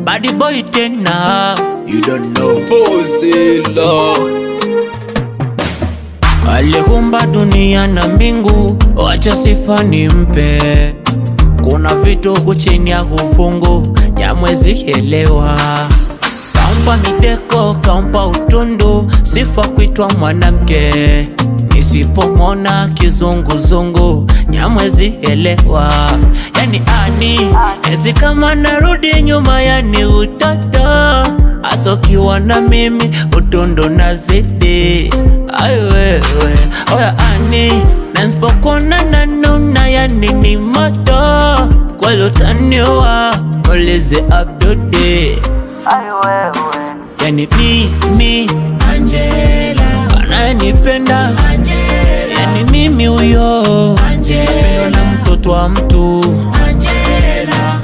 Body boy tena, you don't know Bozilla. aliumba dunia na mbingu, wacha sifa nimpe. Kuna vitu kuchini ya ufungu, Nyamwezi elewa. Kampa mideko, kampa utundu, sifa kuitwa mwanamke. Nisipomona kizunguzungu, Nyamwezi elewa. Yani ezi kama narudi nyuma, yani utoto. Asokiwa na mimi, utundu na zidi. Ay wewe, oya nanspokona na nuna, yani ni moto. Kwa lutaniwa, muleze abdode. Ay wewe, yani mi Angela, anayenipenda Angela, yani mimi uyo Angela, napendwa na mtoto wa mtu Angela.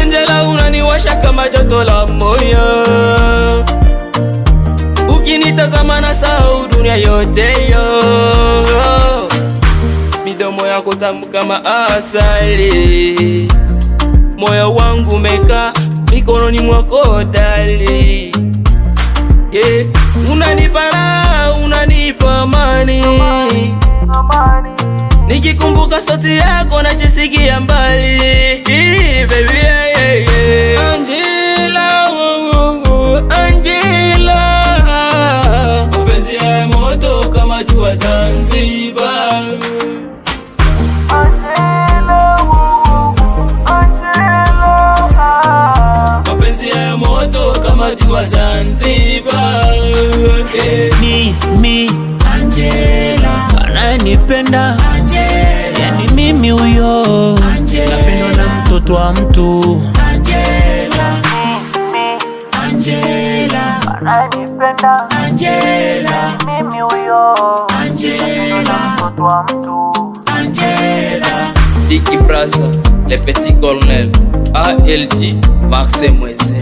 Angela, unaniwasha kama joto la moyo. Ukinitazama na sahau dunia yote yo. Midomo yako tamu kama asali, moyo wangu umeka mikononi mwako dali. Unanipa raha, unanipa amani. Nikikumbuka sauti yako najisikia mbali. Baby Angela, Angela, mapenzi ya moto kama jua Zanzibar. Mapenzi ya moto kama jua Zanzibar. Mi Angela, anayenipenda Angela, yani mimi uyo Angela, napendwa na mtoto wa mtu Angela. Angela, anayenipenda Angela, mimi uyo Angela, napendwa na mtoto wa mtu Angela. Diki Brasa, le petit colonel, ALG, Marseille Moise.